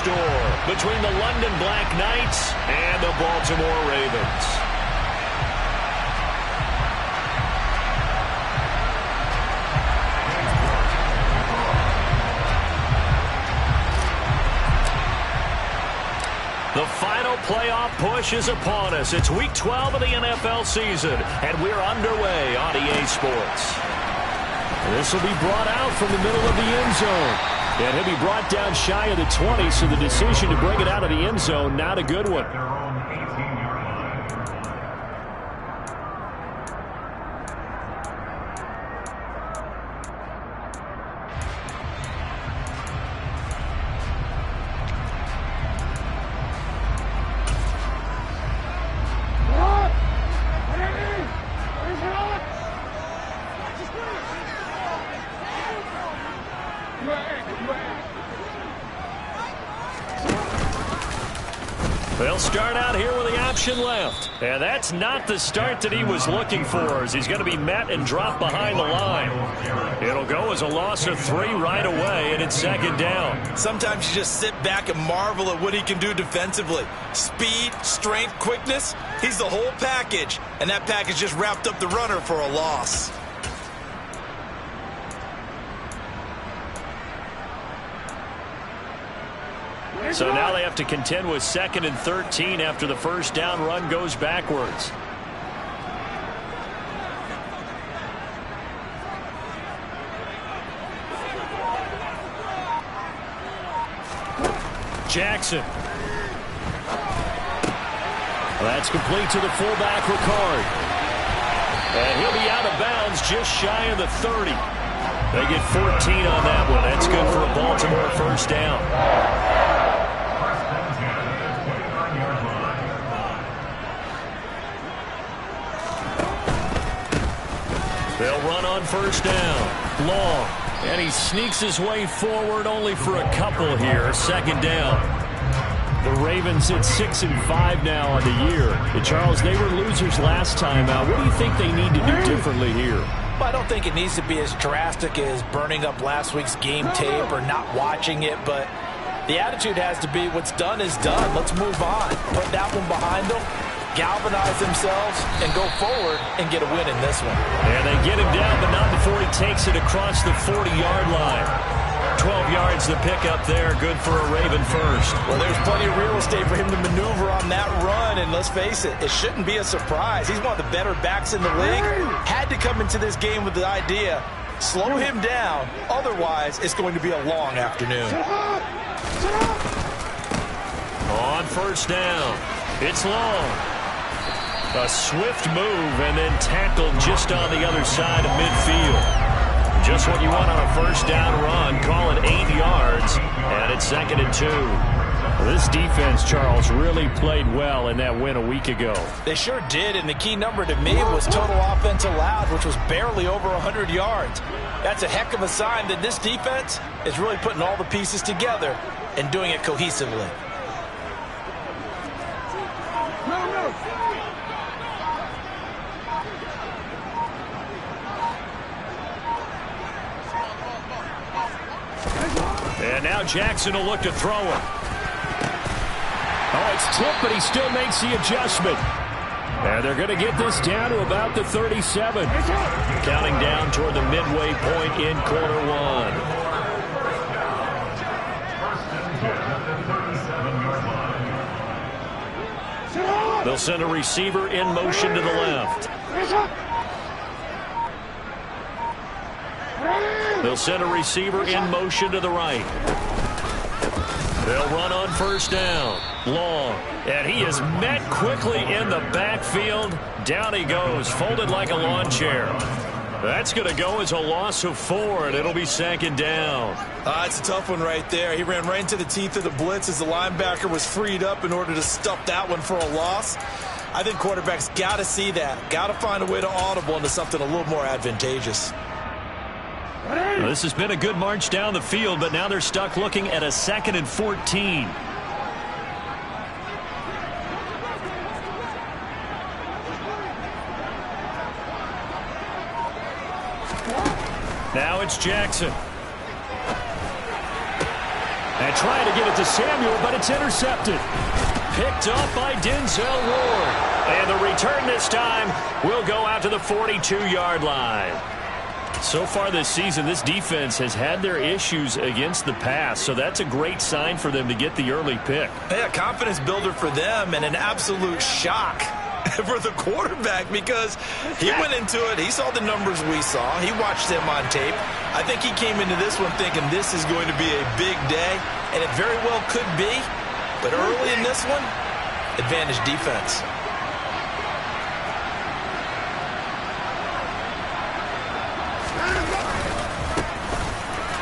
Between the London Black Knights and the Baltimore Ravens. The final playoff push is upon us. It's Week 12 of the NFL season, and we're underway on EA Sports. This will be brought out from the middle of the end zone. And he'll be brought down shy of the 20, so the decision to bring it out of the end zone, not a good one. They'll start out here with the option left. And that's not the start that he was looking for, as he's going to be met and dropped behind the line. It'll go as a loss of 3 right away, and it's second down. Sometimes you just sit back and marvel at what he can do defensively. Speed, strength, quickness, he's the whole package. And that package just wrapped up the runner for a loss. So now they have to contend with 2nd and 13 after the first down run goes backwards. Jackson. That's complete to the fullback, Ricard. And he'll be out of bounds just shy of the 30. They get 14 on that one. That's good for a Baltimore first down. They'll run on first down. Long. And he sneaks his way forward only for a couple here. Second down. The Ravens at 6-5 now on the year. And Charles, they were losers last time out. What do you think they need to do differently here? Well, I don't think it needs to be as drastic as burning up last week's game tape or not watching it, but the attitude has to be what's done is done. Let's move on. Put that one behind them, galvanize themselves, and go forward and get a win in this one. And they get him down, but not before he takes it across the 40-yard line. 12 yards to pick up there. Good for a Raven first. Well, there's plenty of real estate for him to maneuver on that run, and let's face it, it shouldn't be a surprise. He's one of the better backs in the league. Had to come into this game with the idea, slow him down, otherwise it's going to be a long afternoon. On first down, it's Long. A swift move and then tackled just on the other side of midfield. Just what you want on a first down run. Call it 8 yards, and it's 2nd and 2. This defense, Charles, really played well in that win a week ago. They sure did, and the key number to me was total offense allowed, which was barely over 100 yards. That's a heck of a sign that this defense is really putting all the pieces together and doing it cohesively. And now Jackson will look to throw it. Oh, it's tipped, but he still makes the adjustment. And they're going to get this down to about the 37. Counting down toward the midway point in quarter one. They'll send a receiver in motion to the left. They'll send a receiver in motion to the right. They'll run on first down. Long. And he is met quickly in the backfield. Down he goes, folded like a lawn chair. That's going to go as a loss of 4, and it'll be 2nd down. It's a tough one right there. He ran right into the teeth of the blitz as the linebacker was freed up in order to stuff that one for a loss. I think quarterbacks got to see that. Got to find a way to audible into something a little more advantageous. Well, this has been a good march down the field, but now they're stuck looking at a 2nd and 14. Now it's Jackson. And trying to get it to Samuel, but it's intercepted. Picked up by Denzel Ward. And the return this time will go out to the 42-yard line. So far this season, this defense has had their issues against the pass, so that's a great sign for them to get the early pick. Yeah, confidence builder for them and an absolute shock for the quarterback because he went into it. He saw the numbers we saw. He watched them on tape. I think he came into this one thinking this is going to be a big day, and it very well could be. But early in this one, advantage defense.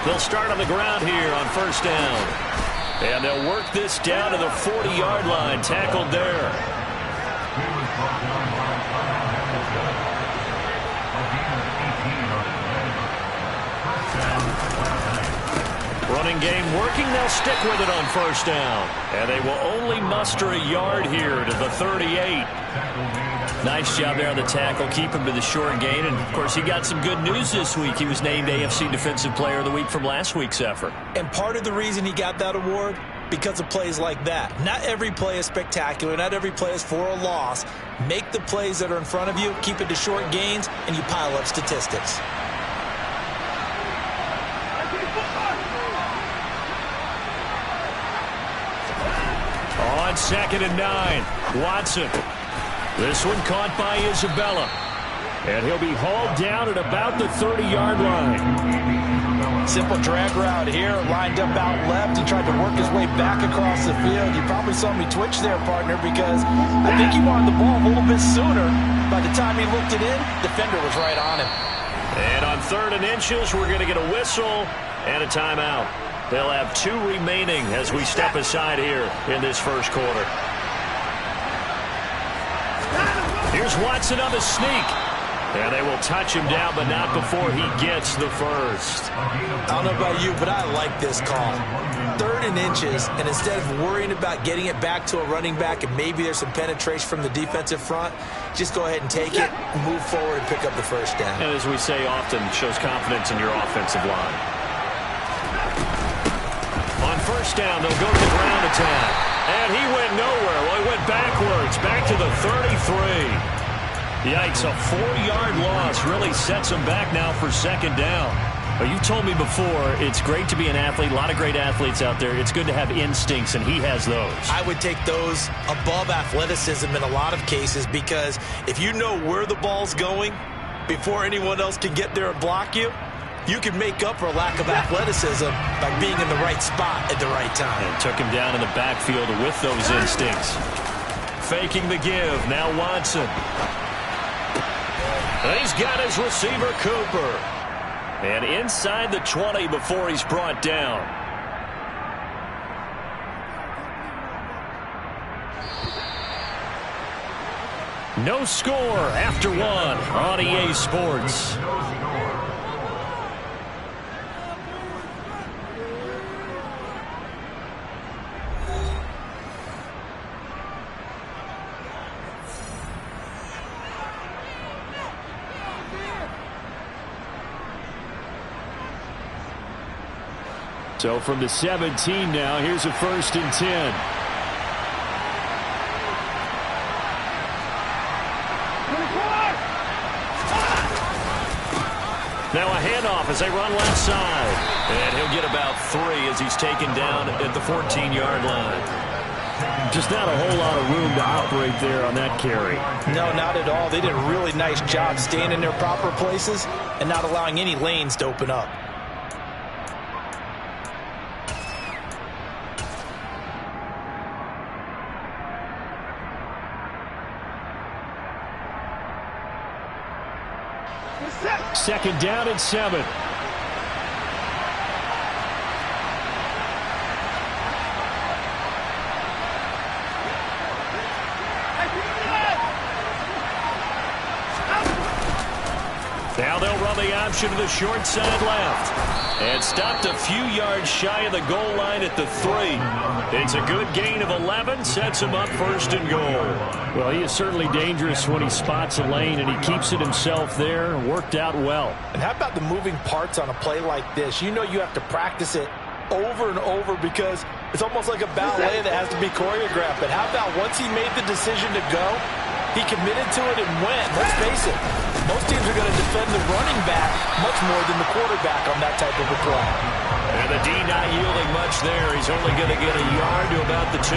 They'll start on the ground here on first down. And they'll work this down to the 40-yard line. Tackled there. Running game working. They'll stick with it on first down. And they will only muster a yard here to the 38. Nice job there on the tackle. Keep him to the short gain. And, of course, he got some good news this week. He was named AFC Defensive Player of the Week from last week's effort. And part of the reason he got that award, because of plays like that. Not every play is spectacular. Not every play is for a loss. Make the plays that are in front of you, keep it to short gains, and you pile up statistics. On 2nd and 9, Watson. This one caught by Isabella. And he'll be hauled down at about the 30-yard line. Simple drag route here, lined up out left. He tried to work his way back across the field. You probably saw me twitch there, partner, because I think he wanted the ball a little bit sooner. By the time he looked it in, defender was right on him. And on 3rd and inches, we're going to get a whistle and a timeout. They'll have 2 remaining as we step aside here in this first quarter. Here's Watson on the sneak. And they will touch him down, but not before he gets the first. I don't know about you, but I like this call. 3rd and inches, and instead of worrying about getting it back to a running back and maybe there's some penetration from the defensive front, just go ahead and take it, move forward, and pick up the first down. And as we say often, shows confidence in your offensive line. On first down, they'll go to the ground attack. And he went nowhere. Well, he went backwards, back to the 33. Yikes, a 4-yard loss really sets him back now for 2nd down. But you told me before, it's great to be an athlete. A lot of great athletes out there. It's good to have instincts, and he has those. I would take those above athleticism in a lot of cases because if you know where the ball's going before anyone else can get there and block you, you can make up for a lack of athleticism by being in the right spot at the right time. And took him down in the backfield with those instincts. Faking the give. Now Watson. And he's got his receiver, Cooper. And inside the 20 before he's brought down. No score after 1 on EA Sports. So from the 17 now, here's a 1st and 10. Now a handoff as they run left side. And he'll get about 3 as he's taken down at the 14-yard line. Just not a whole lot of room to operate there on that carry. No, not at all. They did a really nice job staying in their proper places and not allowing any lanes to open up. Second down and 7. Now they'll run the option to the short side left. And stopped a few yards shy of the goal line at the 3. It's a good gain of 11. Sets him up 1st and goal. Well, he is certainly dangerous when he spots a lane, and he keeps it himself there. Worked out well. And how about the moving parts on a play like this? You know you have to practice it over and over because it's almost like a ballet that has to be choreographed. But how about once he made the decision to go, he committed to it and went. Let's face it, most teams are going to defend the running back much more than the quarterback on that type of a play. And the D not yielding much there. He's only going to get a yard to about the 2.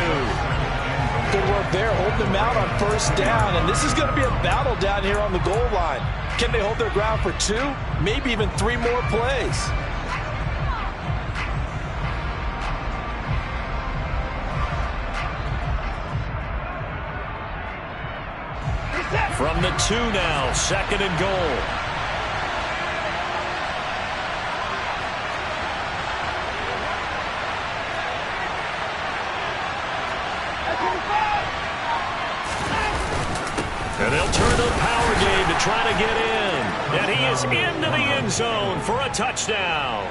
Good work there, holding them out on first down. And this is going to be a battle down here on the goal line. Can they hold their ground for 2, maybe even 3 more plays? From the 2 now, 2nd and goal. And they'll turn to the power game to try to get in. And he is into the end zone for a touchdown.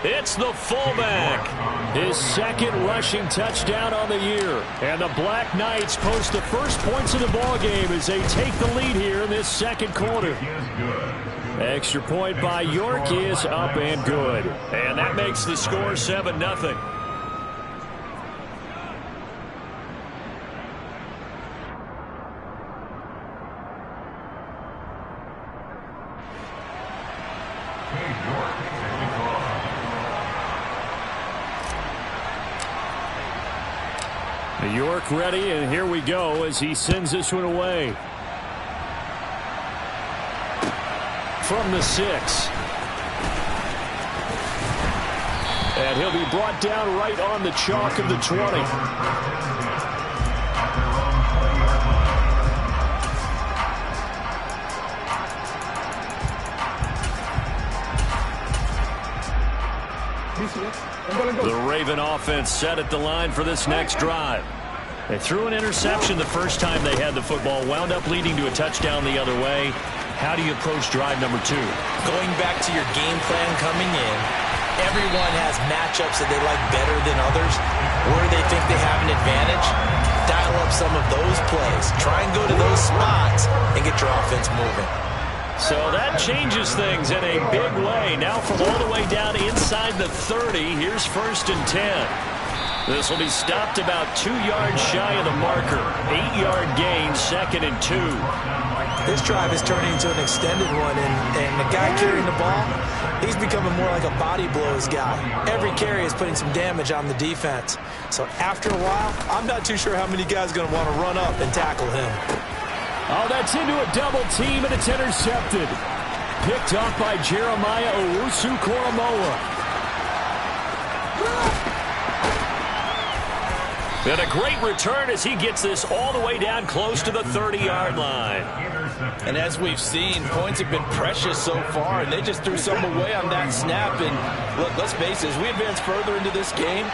It's the fullback. His 2nd rushing touchdown on the year. And the Black Knights post the first points of the ballgame as they take the lead here in this 2nd quarter. Extra point by York is up and good. And that makes the score 7-0. York ready, and here we go as he sends this one away. From the 6. And he'll be brought down right on the chalk of the 20. The Raven offense set at the line for this next drive. They threw an interception the first time they had the football, wound up leading to a touchdown the other way. How do you approach drive number 2? Going back to your game plan coming in, everyone has matchups that they like better than others. Where they think they have an advantage, dial up some of those plays. Try and go to those spots and get your offense moving. So that changes things in a big way. Now from all the way down inside the 30, here's 1st and 10. This will be stopped about 2 yards shy of the marker. 8-yard gain, 2nd and 2. This drive is turning into an extended one, and the guy carrying the ball, he's becoming more like a body blows guy. Every carry is putting some damage on the defense. So after a while, I'm not too sure how many guys are going to want to run up and tackle him. Oh, that's into a double team, and it's intercepted. Picked off by Jeremiah Owusu-Koramoah. And a great return as he gets this all the way down close to the 30-yard line. And as we've seen, points have been precious so far, and they just threw some away on that snap. And look, let's face it, as we advance further into this game,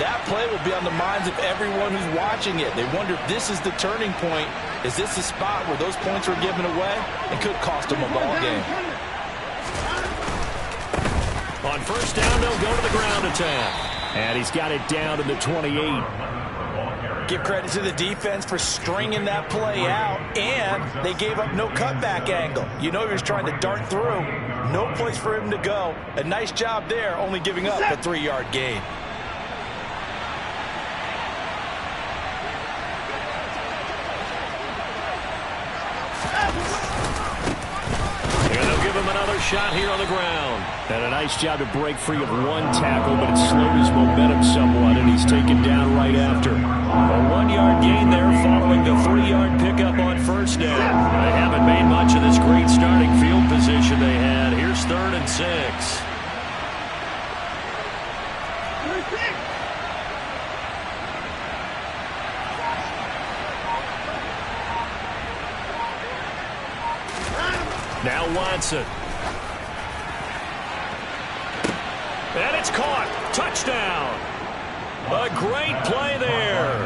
that play will be on the minds of everyone who's watching it. They wonder if this is the turning point. Is this the spot where those points were given away? It could cost them a ball game. On first down, they'll go to the ground attack. And he's got it down to the 28. Give credit to the defense for stringing that play out, and they gave up no cutback angle. You know he was trying to dart through. No place for him to go. A nice job there, only giving up a 3-yard gain. And they'll give him another shot here on the ground. And a nice job to break free of one tackle, but it slowed his momentum somewhat, and he's taken down right after. A 1-yard gain there following the 3-yard pickup on first down. They haven't made much of this great starting field position they had. Here's 3rd and 6. Now Watson. And it's caught. Touchdown. A great play there.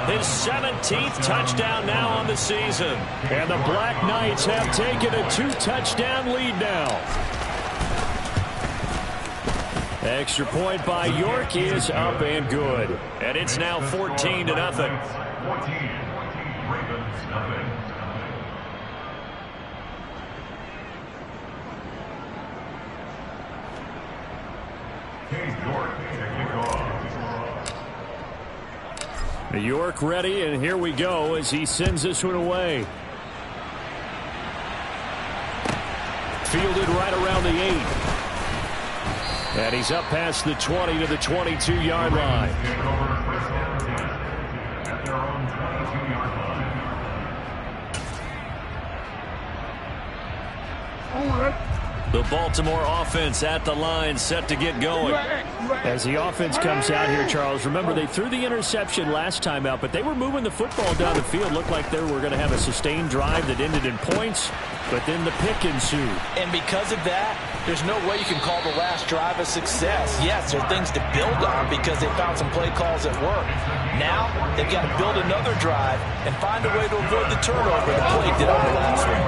His 17th touchdown now on the season. And the Black Knights have taken a 2-touchdown lead now. Extra point by York is up and good. And it's now 14-0. 14, Ravens, nothing. York York ready, and here we go as he sends this one away. Fielded right around the 8. And he's up past the 20 to the 22-yard line. The Baltimore offense at the line, set to get going. As the offense comes out here, Charles, remember they threw the interception last time out, but they were moving the football down the field. Looked like they were going to have a sustained drive that ended in points, but then the pick ensued. And because of that, there's no way you can call the last drive a success. Yes, there are things to build on because they found some play calls that work. Now, they've got to build another drive and find a way to avoid the turnover the play did on the last one.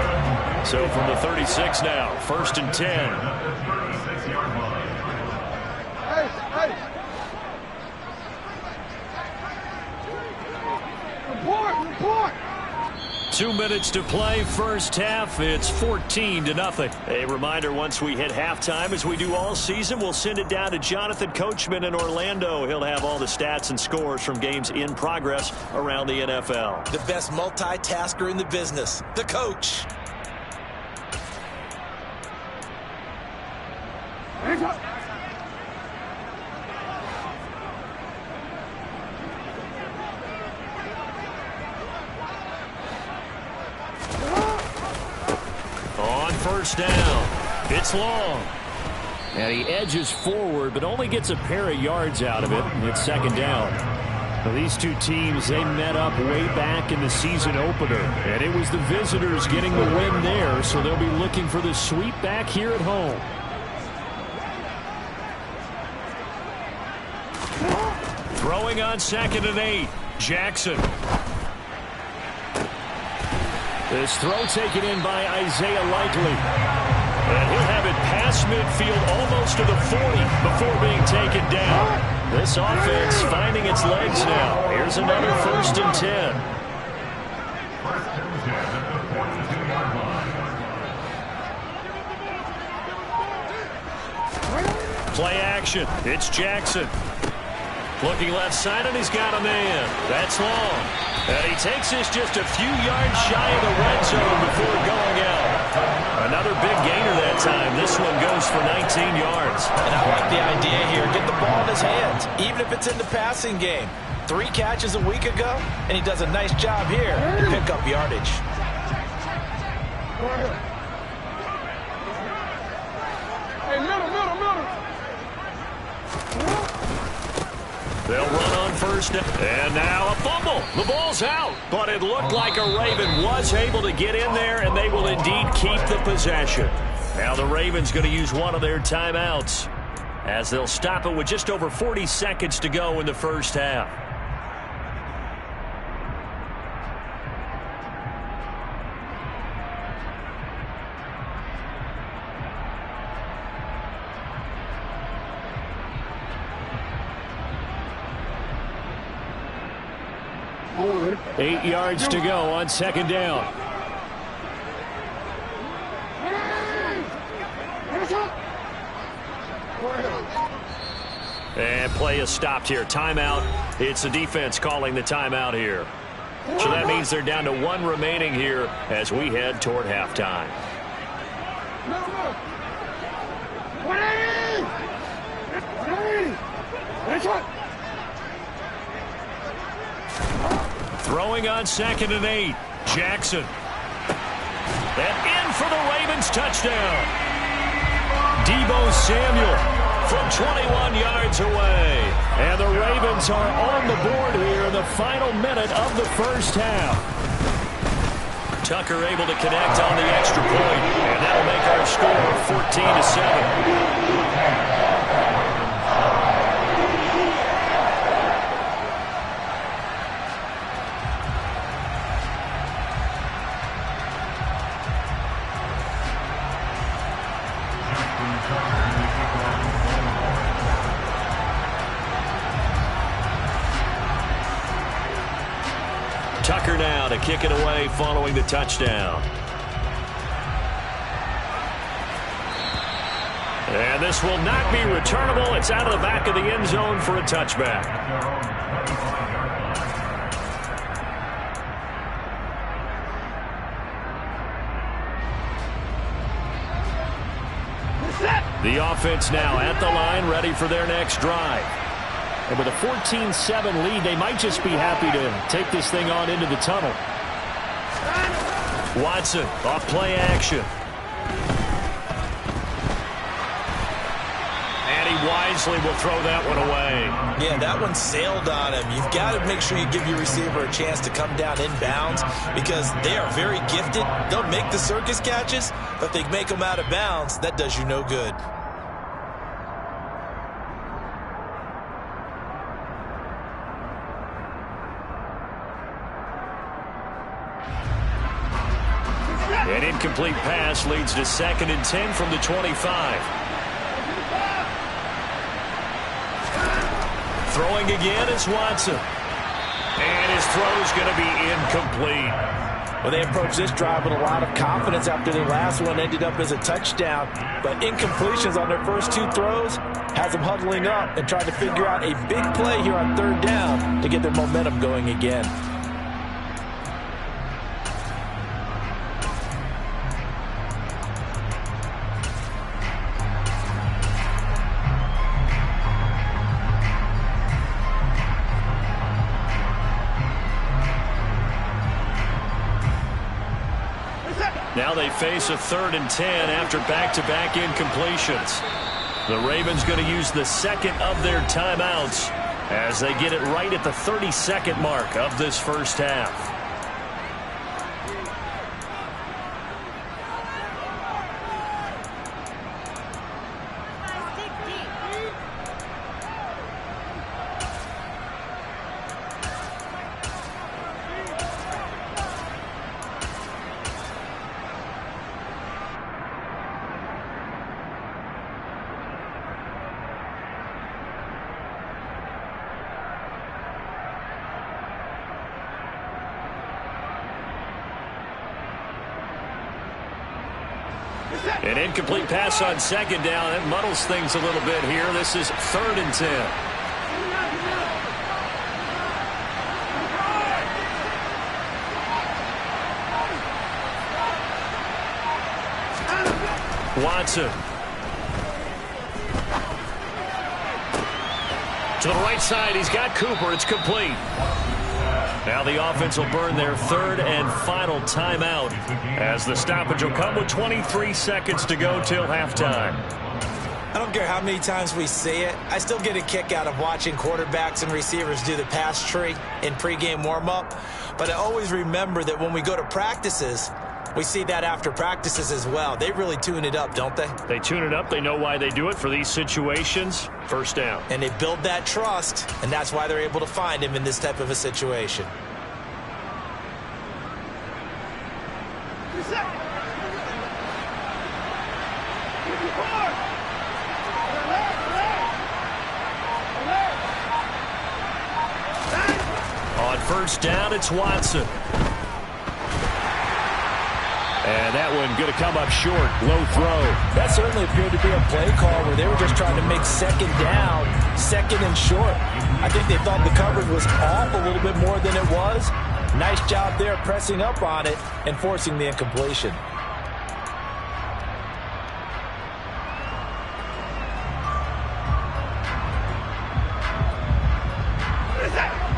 So from the 36 now, 1st and 10. Report! 2 minutes to play, first half. It's 14-0. A reminder, once we hit halftime, as we do all season, we'll send it down to Jonathan Coachman in Orlando. He'll have all the stats and scores from games in progress around the NFL. The best multitasker in the business, the coach. On first down, it's long. And he edges forward, but only gets a pair of yards out of it. And it's 2nd down. Now, these two teams, they met up way back in the season opener. And it was the visitors getting the win there, so they'll be looking for the sweep back here at home. Throwing on 2nd and 8, Jackson. This throw taken in by Isaiah Likely. And he'll have it past midfield almost to the 40 before being taken down. This offense finding its legs now. Here's another 1st and 10. Play action. It's Jackson. Looking left side, and he's got a man. That's long. And he takes this just a few yards shy of the red zone before going out. Another big gainer that time. This one goes for 19 yards. And I like the idea here. Get the ball in his hands, even if it's in the passing game. 3 catches a week ago, and he does a nice job here to pick up yardage. Hey, middle. They'll run on first down. And now a fumble. The ball's out. But it looked like a Raven was able to get in there, and they will indeed keep the possession. Now the Ravens going to use one of their timeouts as they'll stop it with just over 40 seconds to go in the first half. Forward. 8 yards to go on 2nd down. And play is stopped here. Timeout. It's the defense calling the timeout here. So that means they're down to 1 remaining here as we head toward halftime. Throwing on 2nd and 8. Jackson. And in for the Ravens touchdown. Deebo Samuel from 21 yards away. And the Ravens are on the board here in the final minute of the first half. Tucker able to connect on the extra point, and that'll make our score 14-7. Tucker now to kick it away following the touchdown. And this will not be returnable. It's out of the back of the end zone for a touchback. The offense now at the line, ready for their next drive. And with a 14-7 lead, they might just be happy to take this thing on into the tunnel. Watson off play action. And he wisely will throw that one away. Yeah, that one sailed on him. You've got to make sure you give your receiver a chance to come down inbounds because they are very gifted. They'll make the circus catches, but if they make them out of bounds, that does you no good. An incomplete pass leads to 2nd and 10 from the 25. Throwing again is Watson. And his throw is going to be incomplete. Well, they approached this drive with a lot of confidence after their last one ended up as a touchdown. But incompletions on their first 2 throws has them huddling up and trying to figure out a big play here on 3rd down to get their momentum going again. Now they face a 3rd and 10 after back-to-back incompletions. The Ravens going to use the 2nd of their timeouts as they get it right at the 32nd mark of this first half. An incomplete pass on 2nd down. That muddles things a little bit here. This is 3rd and 10. Watson. To the right side. He's got Cooper. It's complete. Now the offense will burn their 3rd and final timeout as the stoppage will come with 23 seconds to go till halftime. I don't care how many times we say it, I still get a kick out of watching quarterbacks and receivers do the pass tree in pregame warm-up. But I always remember that when we go to practices, we see that after practices as well. They really tune it up, don't they? They tune it up. They know why they do it for these situations. First down. And they build that trust, and that's why they're able to find him in this type of a situation. On first down, it's Watson. And that one going to come up short. Low throw. That certainly appeared to be a play call where they were just trying to make 2nd down, 2nd and short. I think they thought the coverage was off a little bit more than it was. Nice job there pressing up on it and forcing the incompletion.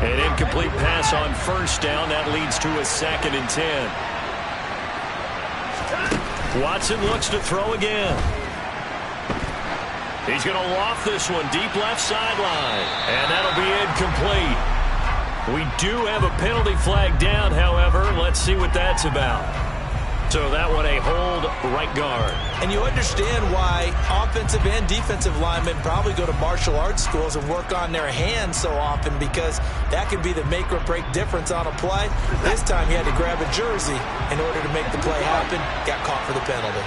An incomplete pass on first down. That leads to a 2nd and 10. Watson looks to throw again. He's going to loft this one deep left sideline. And that'll be incomplete. We do have a penalty flag down, however. Let's see what that's about. So that one a hold right guard. And you understand why offensive and defensive linemen probably go to martial arts schools and work on their hands so often, because that can be the make or break difference on a play. This time he had to grab a jersey in order to make the play happen. Got caught for the penalty.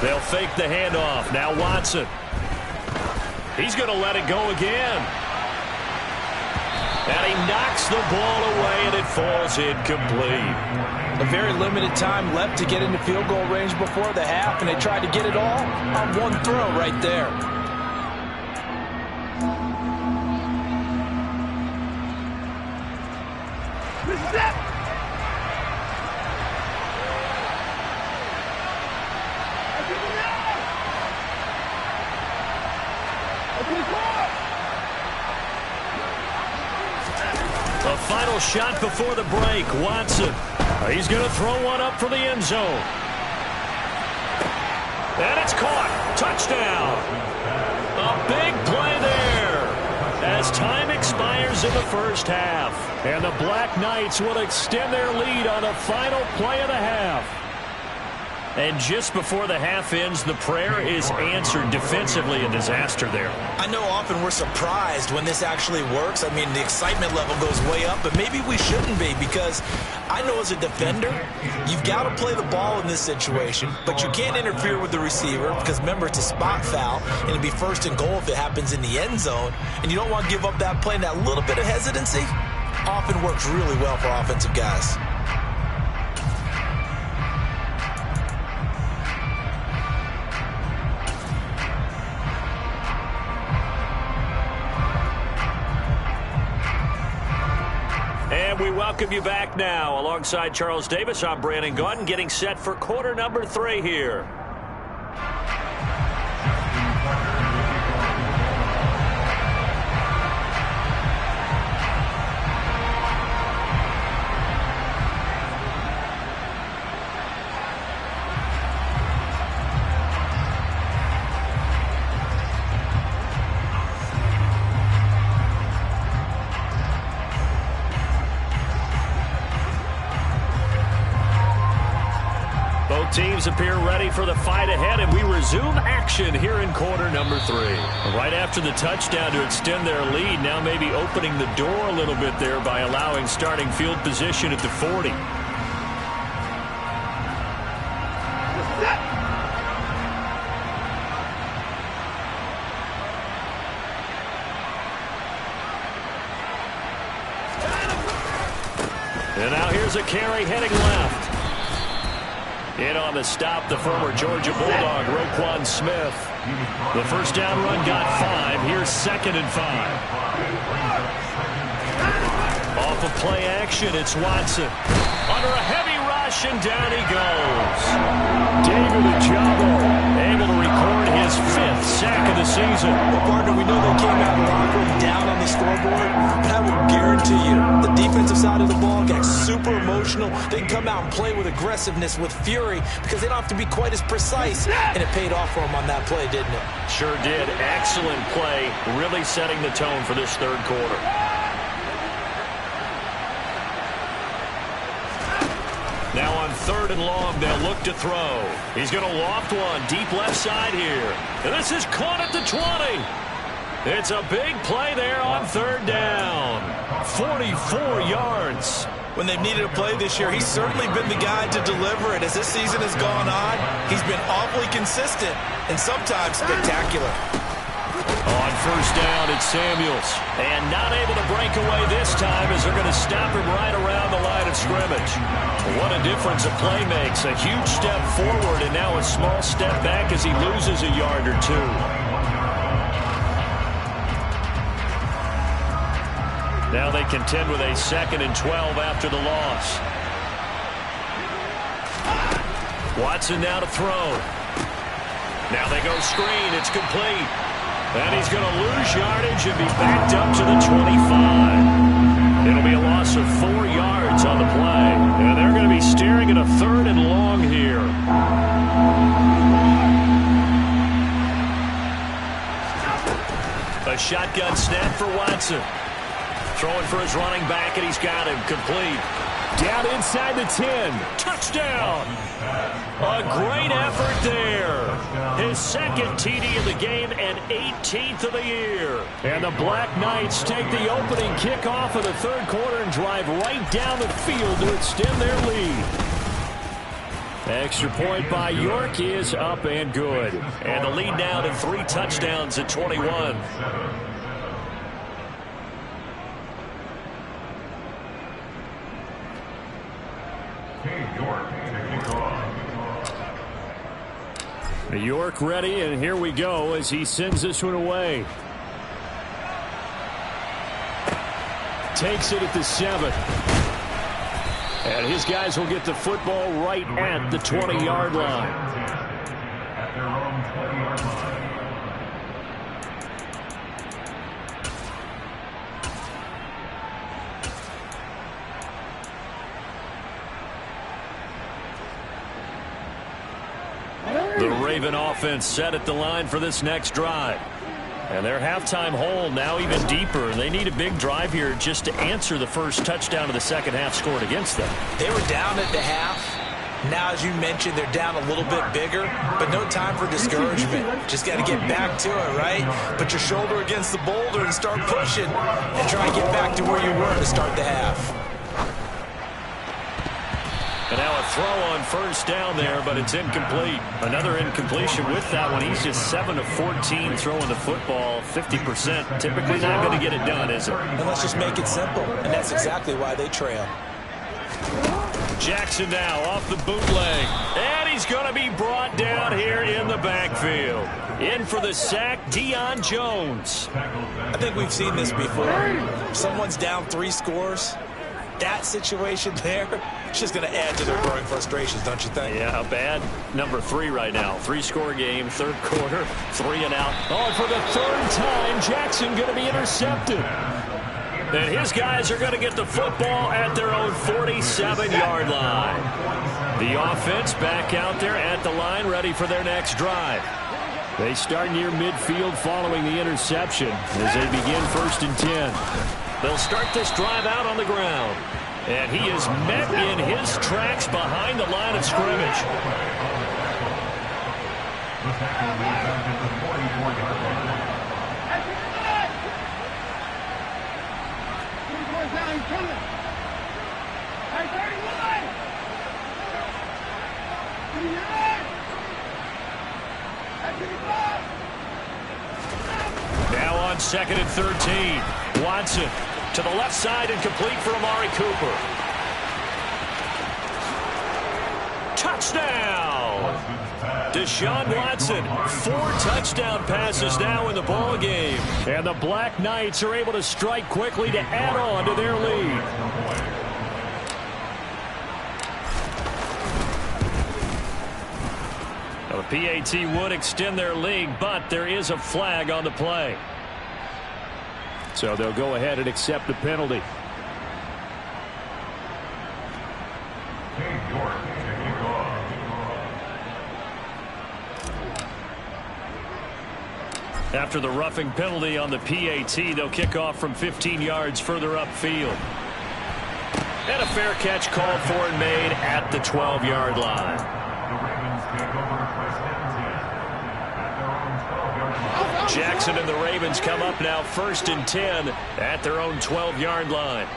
They'll fake the handoff. Now Watson. He's going to let it go again. And he knocks the ball away, and it falls incomplete. A very limited time left to get into field goal range before the half, and they tried to get it all on one throw right there. A final shot before the break. Watson. He's going to throw one up for the end zone. And it's caught. Touchdown. A big play there as time expires in the first half. And the Black Knights will extend their lead on the final play of the half. And just before the half ends, the prayer is answered. Defensively, a disaster there. I know often we're surprised when this actually works. I mean, the excitement level goes way up, but maybe we shouldn't be, because I know as a defender, you've got to play the ball in this situation, but you can't interfere with the receiver because, remember, it's a spot foul, and it'd be first and goal if it happens in the end zone, and you don't want to give up that play, and that little bit of hesitancy often works really well for offensive guys. And we welcome you back now. Alongside Charles Davis, I'm Brandon Gaudin, getting set for quarter number 3 here. Teams appear ready for the fight ahead, and we resume action here in quarter number 3. Right after the touchdown to extend their lead, now maybe opening the door a little bit there by allowing starting field position at the 40. And now here's a carry heading left. In on the stop, the former Georgia Bulldog, Roquan Smith. The first down run got 5. Here's 2nd and 5. Off of play action, it's Watson. Under a heavy rush, and down he goes. David Ojabo able to record his 5th sack of the season. Well, partner, we know they came out of the locker room down on the scoreboard, but I would guarantee you the defensive side of the ball got super emotional. They can come out and play with aggressiveness, with fury, because they don't have to be quite as precise, and it paid off for them on that play, didn't it? Sure did. Excellent play, really setting the tone for this third quarter. Now on 3rd and long, they'll look to throw. He's going to loft one deep left side here. And this is caught at the 20. It's a big play there on 3rd down. 44 yards. When they've needed a play this year, he's certainly been the guy to deliver it. As this season has gone on, he's been awfully consistent and sometimes spectacular. On 1st down, it's Samuels. And not able to break away this time as they're going to stop him right around the line of scrimmage. What a difference a play makes. A huge step forward and now a small step back as he loses a yard or 2. Now they contend with a 2nd and 12 after the loss. Watson now to throw. Now they go screen. It's complete. And he's going to lose yardage and be backed up to the 25. It'll be a loss of 4 yards on the play. And they're going to be staring at a 3rd and long here. A shotgun snap for Watson. Throwing for his running back, and he's got him complete. Down inside the 10. Touchdown. A great effort there. His 2nd TD of the game and 18th of the year. And the Black Knights take the opening kickoff of the 3rd quarter and drive right down the field to extend their lead. Extra point by York is up and good. And the lead now to 3 touchdowns at 21. York ready, and here we go as he sends this one away. Takes it at the 7. And his guys will get the football right at the 20-yard line. Raven offense set at the line for this next drive. And their halftime hole now even deeper. They need a big drive here just to answer the first touchdown of the second half scored against them. They were down at the half. Now, as you mentioned, they're down a little bit bigger, but no time for discouragement. Just got to get back to it, right? Put your shoulder against the boulder and start pushing and try and get back to where you were to start the half. And now a throw on first down there, but it's incomplete. Another incompletion with that one. He's just 7 of 14 throwing the football, 50%. Typically not going to get it done, is it? And let's just make it simple, and that's exactly why they trail. Jackson now off the bootleg. And he's going to be brought down here in the backfield. In for the sack, Deion Jones. I think we've seen this before. Someone's down 3 scores. That situation there, it's just going to add to their growing frustrations, don't you think? Yeah, bad number 3 right now. 3-score game, third quarter, 3 and out. Oh, and for the third time, Jackson going to be intercepted. And his guys are going to get the football at their own 47-yard line. The offense back out there at the line, ready for their next drive. They start near midfield following the interception as they begin 1st and 10. They'll start this drive out on the ground. And he is met in his tracks behind the line of scrimmage. Now on 2nd and 13. Watson to the left side and complete for Amari Cooper. Touchdown! Deshaun Watson, 4 touchdown passes now in the ball game. And the Black Knights are able to strike quickly to add on to their lead. Now the PAT would extend their lead, but there is a flag on the play. So they'll go ahead and accept the penalty. After the roughing penalty on the PAT, they'll kick off from 15 yards further upfield. And a fair catch called for and made at the 12-yard line. Jackson and the Ravens come up now 1st and 10 at their own 12-yard line.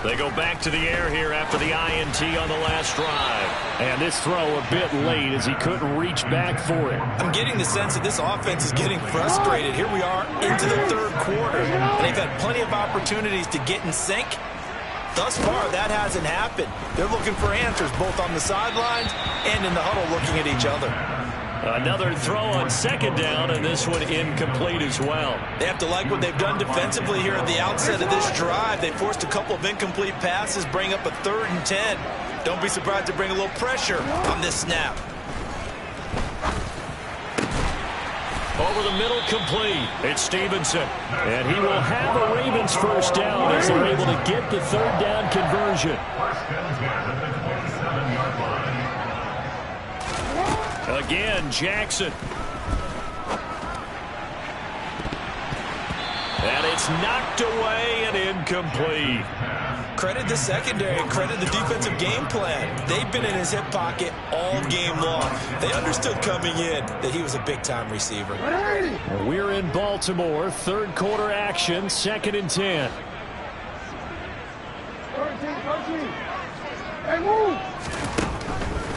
They go back to the air here after the INT on the last drive. And this throw a bit late as he couldn't reach back for it. I'm getting the sense that this offense is getting frustrated. Here we are into the 3rd quarter, and they've had plenty of opportunities to get in sync. Thus far, that hasn't happened. They're looking for answers both on the sidelines and in the huddle looking at each other. Another throw on 2nd down, and this one incomplete as well. They have to like what they've done defensively here at the outset of this drive. They forced a couple of incomplete passes, bring up a 3rd and 10. Don't be surprised to bring a little pressure on this snap. Over the middle, complete. It's Stevenson. And he will have a Ravens first down as they're able to get the 3rd down conversion. Again, Jackson. And it's knocked away and incomplete. Credit the secondary, credit the defensive game plan. They've been in his hip pocket all game long. They understood coming in that he was a big-time receiver. We're in Baltimore, 3rd quarter action, 2nd and 10. 13. Hey, move!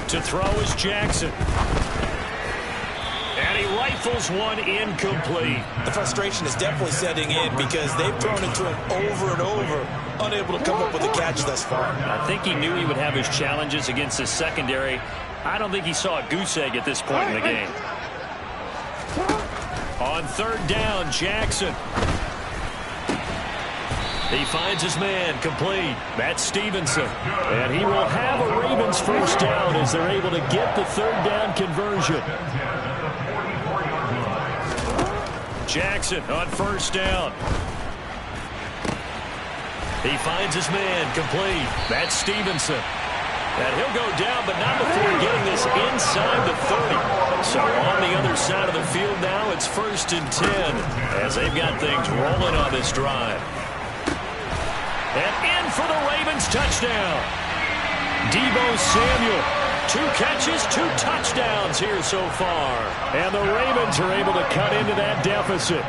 To throw is Jackson. And he rifles one incomplete. The frustration is definitely setting in because they've thrown it to him over and over, unable to come up with a catch thus far. I think he knew he would have his challenges against his secondary. I don't think he saw a goose egg at this point in the game. On 3rd down, Jackson. He finds his man, complete. That's Stevenson. And he will have a Ravens first down as they're able to get the 3rd down conversion. Jackson on 1st down. He finds his man, complete. That's Stevenson. And he'll go down, but not before getting this inside the 30. So on the other side of the field now, it's 1st and 10 as they've got things rolling on this drive. And in for the Ravens touchdown. Deebo Samuel, 2 catches, 2 touchdowns here so far. And the Ravens are able to cut into that deficit.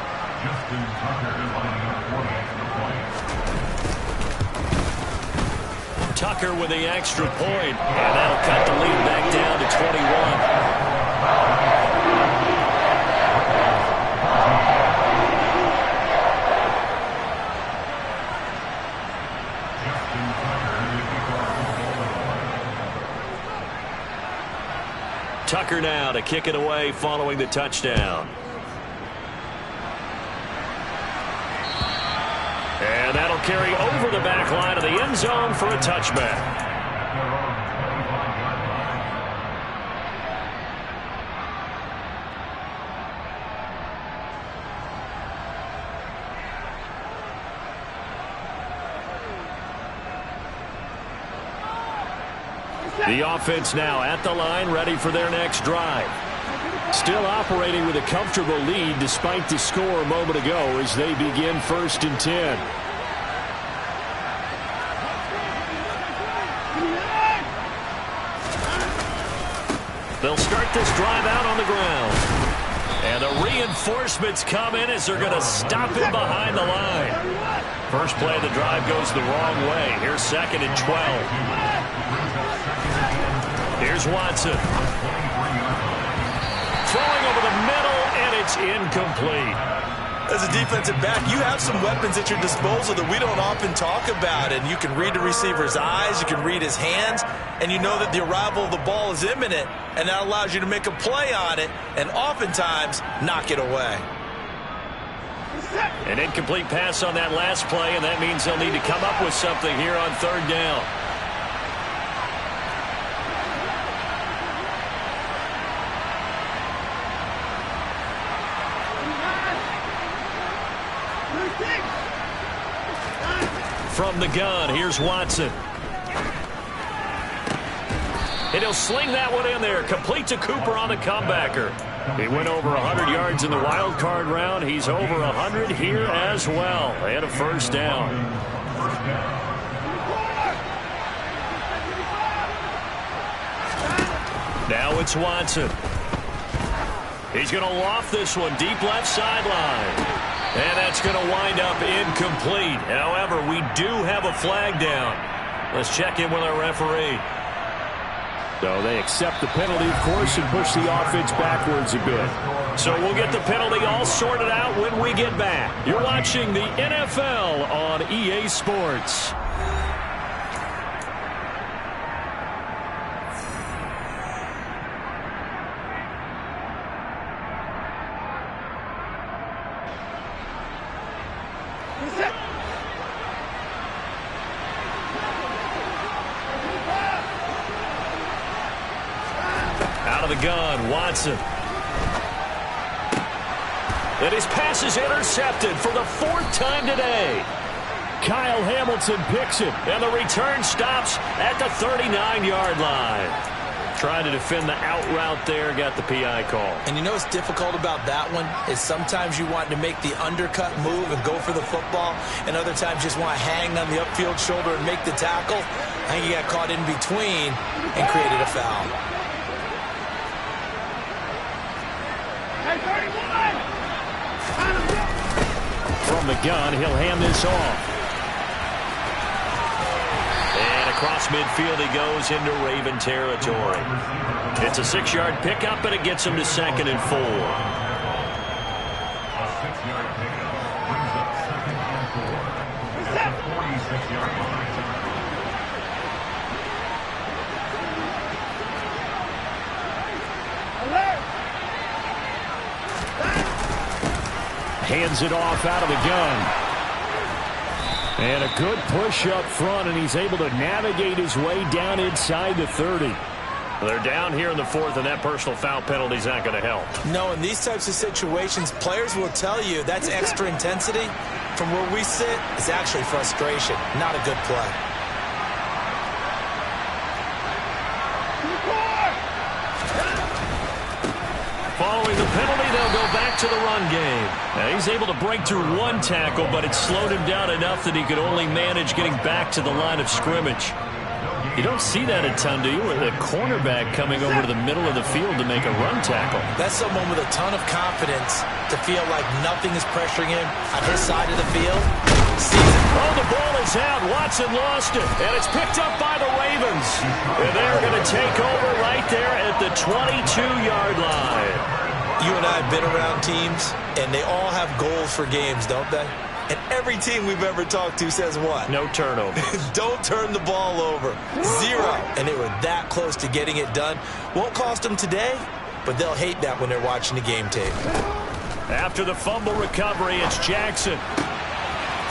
Tucker with the extra point, and that'll cut the lead back down to 21. Tucker now to kick it away following the touchdown. And that'll carry over the back line of the end zone for a touchback. The offense now at the line, ready for their next drive. Still operating with a comfortable lead despite the score a moment ago as they begin 1st and 10. They'll start this drive out on the ground. And the reinforcements come in as they're going to stop him behind the line. First play of the drive goes the wrong way. Here's 2nd and 12. Here's Watson. Throwing over the middle, and it's incomplete. As a defensive back, you have some weapons at your disposal that we don't often talk about. And you can read the receiver's eyes, you can read his hands, and you know that the arrival of the ball is imminent, and that allows you to make a play on it and oftentimes knock it away. An incomplete pass on that last play, and that means they'll need to come up with something here on 3rd down. From the gun, here's Watson. And he'll sling that one in there. Complete to Cooper on the comebacker. He went over 100 yards in the wild card round. He's over 100 here as well. And a 1st down. Now it's Watson. He's going to loft this one deep left sideline. And that's going to wind up incomplete. However, we do have a flag down. Let's check in with our referee. So they accept the penalty, of course, and push the offense backwards a bit. So we'll get the penalty all sorted out when we get back. You're watching the NFL on EA Sports. The gun, Watson. And his pass is intercepted for the 4th time today. Kyle Hamilton picks it, and the return stops at the 39-yard line. Trying to defend the out route there, got the PI call. And you know what's difficult about that one is sometimes you want to make the undercut move and go for the football, and other times just want to hang on the upfield shoulder and make the tackle. I think he got caught in between and created a foul. From the gun, he'll hand this off. And across midfield he goes into Raven territory. It's a 6-yard pickup, and it gets him to 2nd and 4. A 6-yard pickup brings up 2nd and 4 at the 46-yard line. Hands it off out of the gun. And a good push up front, and he's able to navigate his way down inside the 30. They're down here in the 4th, and that personal foul penalty is not going to help. No, in these types of situations, players will tell you that's extra intensity. From where we sit, it's actually frustration, not a good play. following the penalty, they'll go back to the run game. Now, he's able to break through one tackle, but it slowed him down enough that he could only manage getting back to the line of scrimmage. You don't see that a ton, do you? With a cornerback coming over to the middle of the field to make a run tackle. That's someone with a ton of confidence to feel like nothing is pressuring him on his side of the field. Oh, the ball is out. Watson lost it, and it's picked up by the Ravens. And they're going to take over right there at the 22-yard line. You and I have been around teams, and they all have goals for games, don't they? And every team we've ever talked to says what? No turnover. Don't turn the ball over. 0. And they were that close to getting it done. Won't cost them today, but they'll hate that when they're watching the game tape. After the fumble recovery, it's Jackson.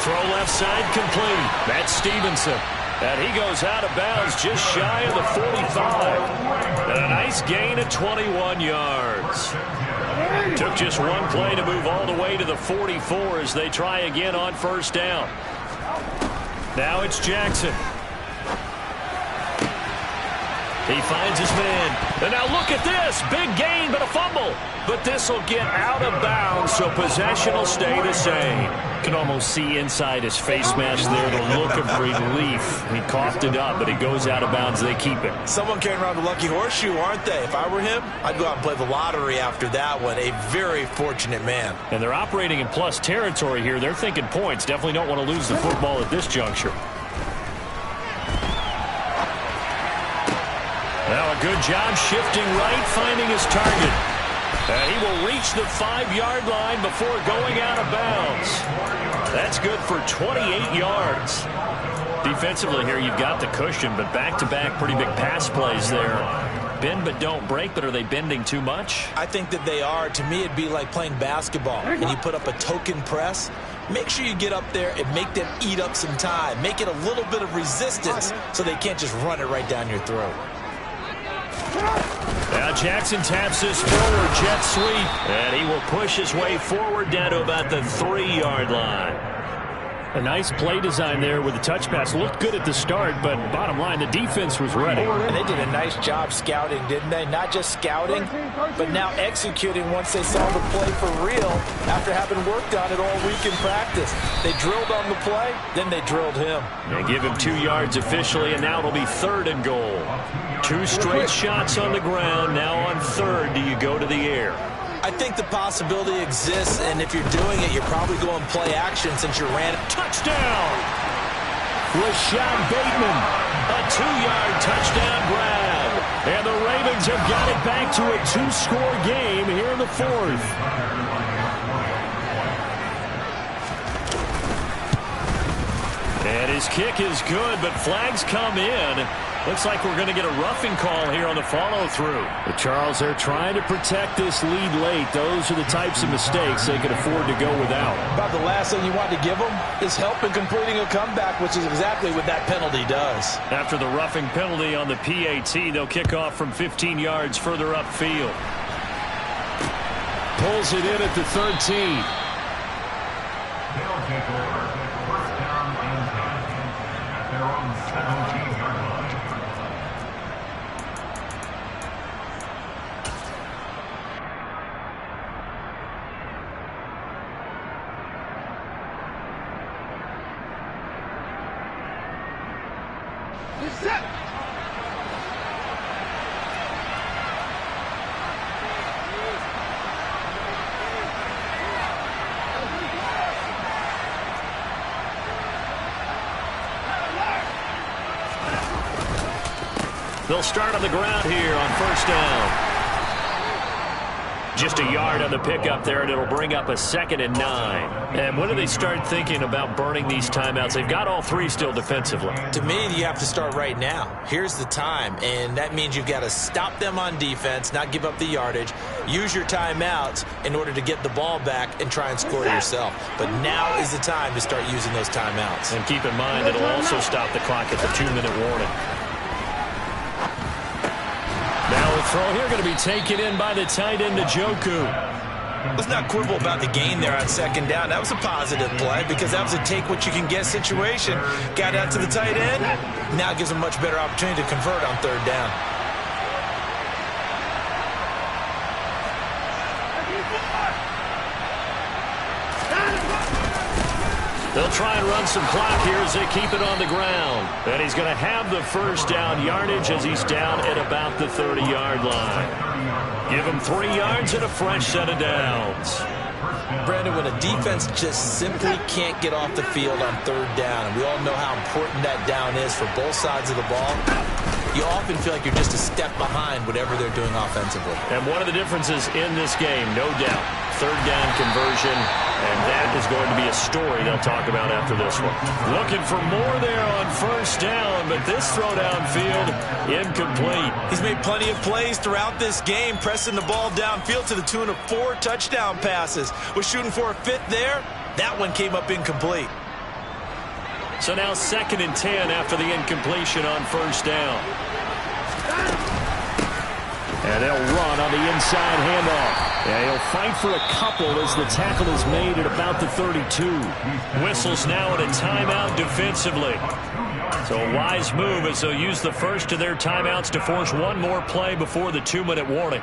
Throw left side complete. That's Stevenson. And he goes out of bounds just shy of the 45. And a nice gain of 21 yards. Took just one play to move all the way to the 44 as they try again on first down. Now it's Jackson. He finds his man. And now look at this. Big gain, but a fumble. But this will get out of bounds, so possession will stay the same. You can almost see inside his face mask there the look of relief. He coughed it up, but it goes out of bounds. They keep it. Someone carrying around the lucky horseshoe, aren't they? If I were him, I'd go out and play the lottery after that one. A very fortunate man. And they're operating in plus territory here. They're thinking points. Definitely don't want to lose the football at this juncture. Now a good job shifting right, finding his target. And he will reach the 5-yard line before going out of bounds. That's good for 28 yards. Defensively here, you've got the cushion, but back-to-back pretty big pass plays there. Bend but don't break, but are they bending too much? I think that they are. To me, it'd be like playing basketball, and you put up a token press. Make sure you get up there and make them eat up some time. Make it a little bit of resistance so they can't just run it right down your throat. Now Jackson taps this forward, jet sweep, and he will push his way forward down to about the 3-yard line. A nice play design there with the touch pass. Looked good at the start, but bottom line, the defense was ready. And they did a nice job scouting, didn't they? Not just scouting, but now executing once they saw the play for real after having worked on it all week in practice. They drilled on the play, then they drilled him. They give him 2 yards officially, and now it'll be 3rd and goal. 2 straight shots on the ground. Now on 3rd, do you go to the air? I think the possibility exists, and if you're doing it, you're probably going play action since you ran it. Touchdown! Rashad Bateman, a 2-yard touchdown grab. And the Ravens have got it back to a 2-score game here in the 4th. And his kick is good, but flags come in. Looks like we're going to get a roughing call here on the follow-through. But Charles, they're trying to protect this lead late. Those are the types of mistakes they can afford to go without. About the last thing you want to give them is help in completing a comeback, which is exactly what that penalty does. After the roughing penalty on the PAT, they'll kick off from 15 yards further upfield. Pulls it in at the 13. They'll take over. First down and 10 at their own 17-yard line. They'll start on the ground here on first down. Just a yard on the pickup there, and it'll bring up a 2nd and 9. And when do they start thinking about burning these timeouts? They've got all 3 still defensively. To me, you have to start right now. Here's the time, and that means you've got to stop them on defense, not give up the yardage, use your timeouts in order to get the ball back and try and score yourself. But now is the time to start using those timeouts. And keep in mind, it'll also stop the clock at the 2-minute warning. Now a throw here going to be taken in by the tight end, Njoku. Let's not quibble about the gain there on 2nd down. That was a positive play because that was a take-what-you-can-get situation. Got out to the tight end. Now it gives them a much better opportunity to convert on 3rd down. They'll try and run some clock here as they keep it on the ground. And he's going to have the first down yardage as he's down at about the 30-yard line. Give him 3 yards and a fresh set of downs. Brandon, when a defense just simply can't get off the field on 3rd down, and we all know how important that down is for both sides of the ball, you often feel like you're just a step behind whatever they're doing offensively. And one of the differences in this game, no doubt, 3rd down conversion, and that is going to be a story they'll talk about after this one. Looking for more there on 1st down, but this throw downfield, incomplete. He's made plenty of plays throughout this game, pressing the ball downfield to the tune of 4 touchdown passes. Was shooting for a 5th there. That one came up incomplete. So now 2nd and 10 after the incompletion on 1st down. And they'll run on the inside handoff. And he'll fight for a couple as the tackle is made at about the 32. Whistles now at a timeout defensively. So a wise move as they'll use the first of their timeouts to force one more play before the 2-minute warning.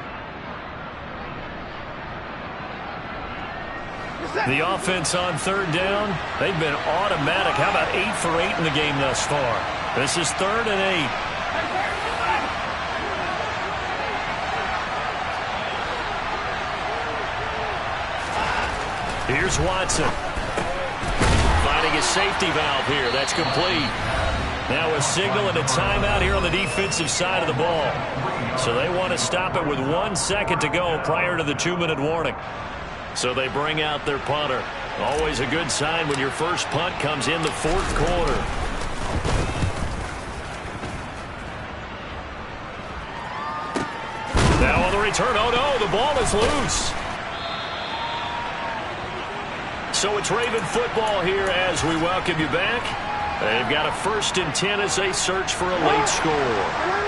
The offense on 3rd down, they've been automatic. How about 8 for 8 in the game thus far? This is 3rd and 8. Here's Watson. Finding a safety valve here. That's complete. Now a signal and a timeout here on the defensive side of the ball. So they want to stop it with 1 second to go prior to the 2-minute warning. So they bring out their punter. Always a good sign when your first punt comes in the 4th quarter. Now on the return, oh no, the ball is loose. So it's Raven football here as we welcome you back. They've got a 1st and 10 as they search for a late score.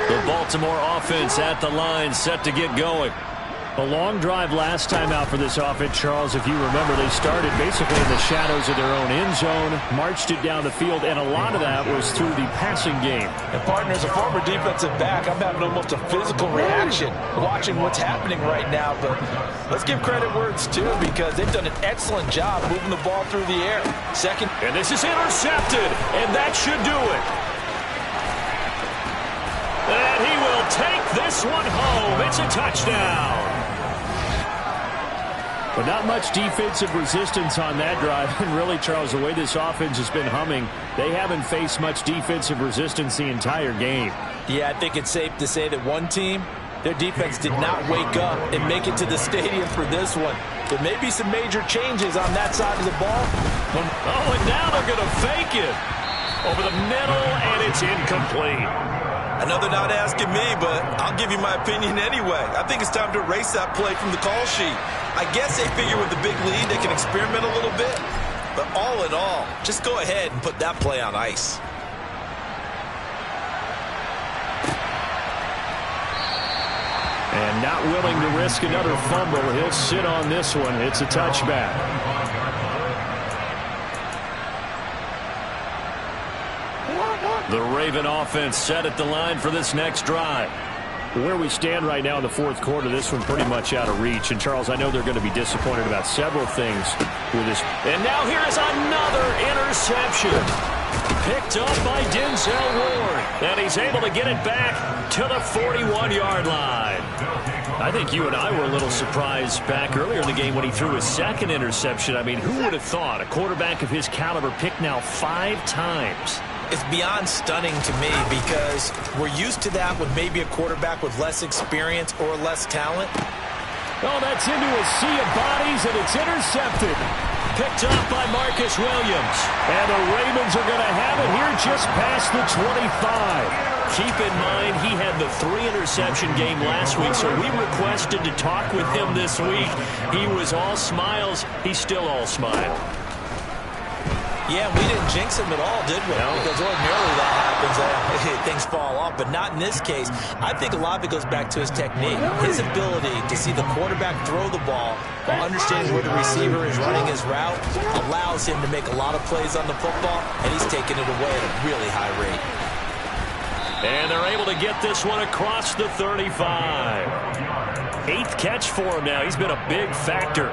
The Baltimore offense at the line set to get going. A long drive last time out for this offense, Charles. If you remember, they started basically in the shadows of their own end zone, marched it down the field, and a lot of that was through the passing game. And partner, as a former defensive back, I'm having almost a physical reaction watching what's happening right now. But let's give credit where it's due because they've done an excellent job moving the ball through the air. Second. And this is intercepted, and that should do it. And he will take this one home. It's a touchdown. But not much defensive resistance on that drive. And really, Charles, the way this offense has been humming, they haven't faced much defensive resistance the entire game. Yeah, I think it's safe to say that one team, their defense did not wake up and make it to the stadium for this one. There may be some major changes on that side of the ball. Oh, and now they're going to fake it over the middle, and it's incomplete. Another not asking me, but I'll give you my opinion anyway. I think it's time to erase that play from the call sheet. I guess they figure with the big lead they can experiment a little bit. But all in all, just go ahead and put that play on ice. And not willing to risk another fumble. He'll sit on this one. It's a touchback. The Raven offense set at the line for this next drive. Where we stand right now in the 4th quarter, this one pretty much out of reach. And, Charles, I know they're going to be disappointed about several things with this. And now here is another interception. Picked up by Denzel Ward. And he's able to get it back to the 41-yard line. I think you and I were a little surprised back earlier in the game when he threw his 2nd interception. I mean, who would have thought a quarterback of his caliber picked now 5 times? It's beyond stunning to me because we're used to that with maybe a quarterback with less experience or less talent. Oh, that's into a sea of bodies, and it's intercepted. Picked up by Marcus Williams. And the Ravens are going to have it here just past the 25. Keep in mind, he had the 3-interception game last week, so we requested to talk with him this week. He was all smiles. He's still all smile. Yeah, we didn't jinx him at all, did we? No. Because ordinarily that happens. Things fall off, but not in this case. I think a lot of it goes back to his technique. His ability to see the quarterback throw the ball while understanding where the receiver is running his route allows him to make a lot of plays on the football, and he's taking it away at a really high rate. And they're able to get this one across the 35. 8th catch for him now. He's been a big factor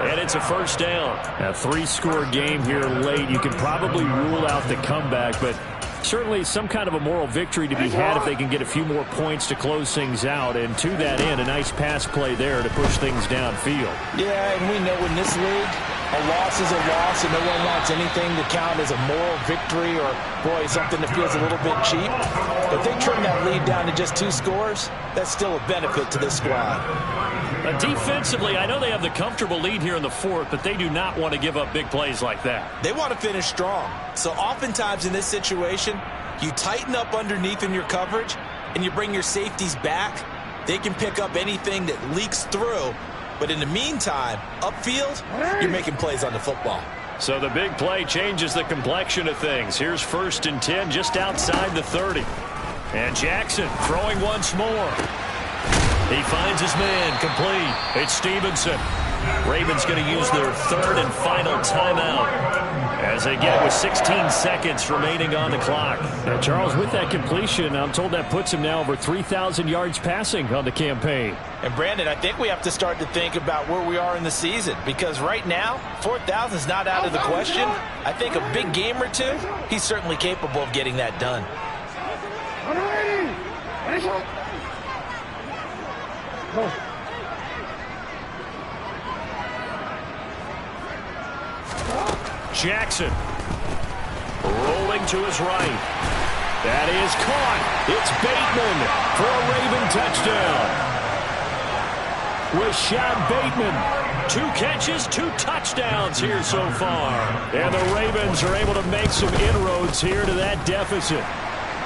and it's a first down. A 3-score game here late. You can probably rule out the comeback, but certainly some kind of a moral victory to be had if they can get a few more points to close things out. And to that end, a nice pass play there to push things downfield. Yeah, and we know in this league, a loss is a loss, and no one wants anything to count as a moral victory or, boy, something that feels a little bit cheap. If they trim that lead down to just 2 scores, that's still a benefit to this squad. Defensively, I know they have the comfortable lead here in the 4th, but they do not want to give up big plays like that. They want to finish strong. So oftentimes in this situation, you tighten up underneath in your coverage, and you bring your safeties back. They can pick up anything that leaks through. But in the meantime, upfield, you're making plays on the football. So the big play changes the complexion of things. Here's 1st and 10 just outside the 30. And Jackson throwing once more. He finds his man complete. It's Stevenson. Ravens going to use their 3rd and final timeout as they get it with 16 seconds remaining on the clock. Now, Charles, with that completion, I'm told that puts him now over 3,000 yards passing on the campaign. And, Brandon, I think we have to start to think about where we are in the season, because right now, 4,000 is not out of the question. I think a big game or two, he's certainly capable of getting that done. Jackson rolling to his right. That is caught. It's Bateman for a Raven touchdown. Rashad Bateman, 2 catches, 2 touchdowns here so far. And the Ravens are able to make some inroads here to that deficit.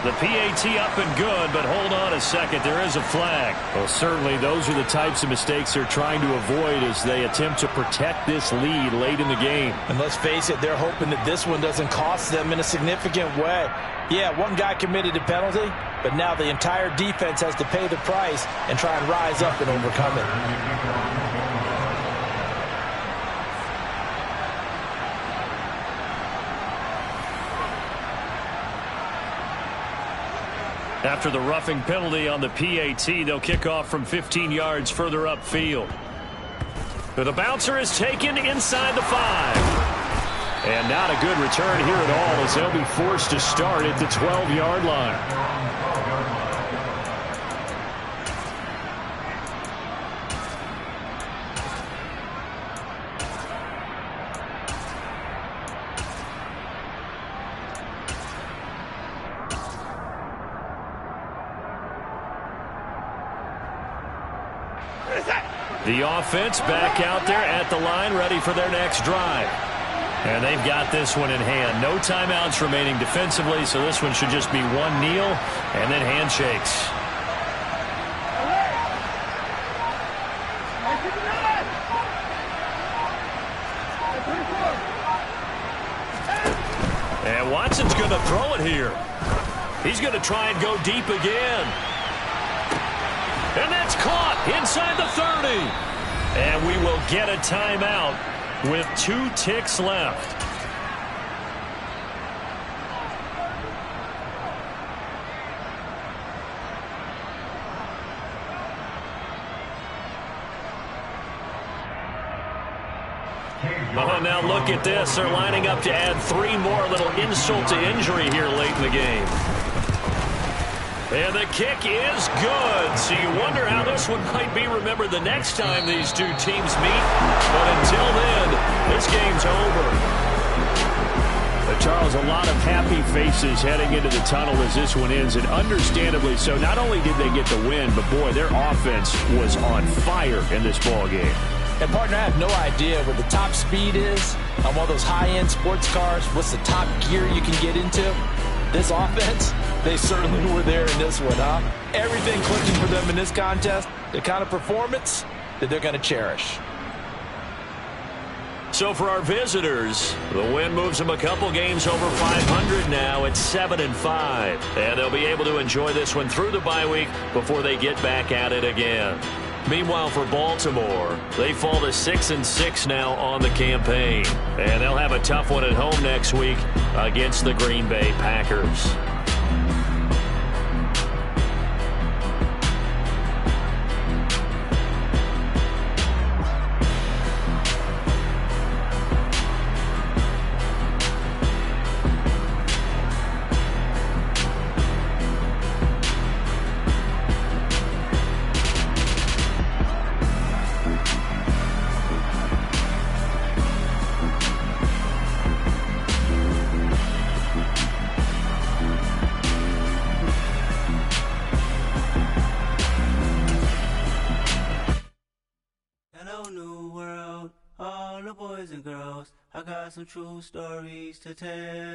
The PAT up and good, but hold on a second. There is a flag. Well, certainly those are the types of mistakes they're trying to avoid as they attempt to protect this lead late in the game. And let's face it, they're hoping that this one doesn't cost them in a significant way. Yeah, one guy committed a penalty, but now the entire defense has to pay the price and try and rise up and overcome it. After the roughing penalty on the PAT, they'll kick off from 15 yards further upfield. The bouncer is taken inside the 5. And not a good return here at all as they'll be forced to start at the 12-yard line. The offense back out there at the line, ready for their next drive. And they've got this one in hand. No timeouts remaining defensively, so this one should just be one kneel and then handshakes. And Watson's going to throw it here. He's going to try and go deep again. And that's caught inside the 30. And we will get a timeout with 2 ticks left. Oh, now look at this. They're lining up to add 3 more. A little insult to injury here late in the game. And the kick is good. So you wonder how this one might be remembered the next time these 2 teams meet. But until then, this game's over. But Charles, a lot of happy faces heading into the tunnel as this one ends, and understandably so. Not only did they get the win, but boy, their offense was on fire in this ball game. And, partner, I have no idea what the top speed is on one of those high-end sports cars. What's the top gear you can get into? This offense, they certainly were there in this one, huh? Everything clicking for them in this contest, the kind of performance that they're going to cherish. So for our visitors, the win moves them a couple games over 500 now at 7-5. And they'll be able to enjoy this one through the bye week before they get back at it again. Meanwhile, for Baltimore, they fall to 6-6 now on the campaign. And they'll have a tough one at home next week against the Green Bay Packers. some true stories to tell.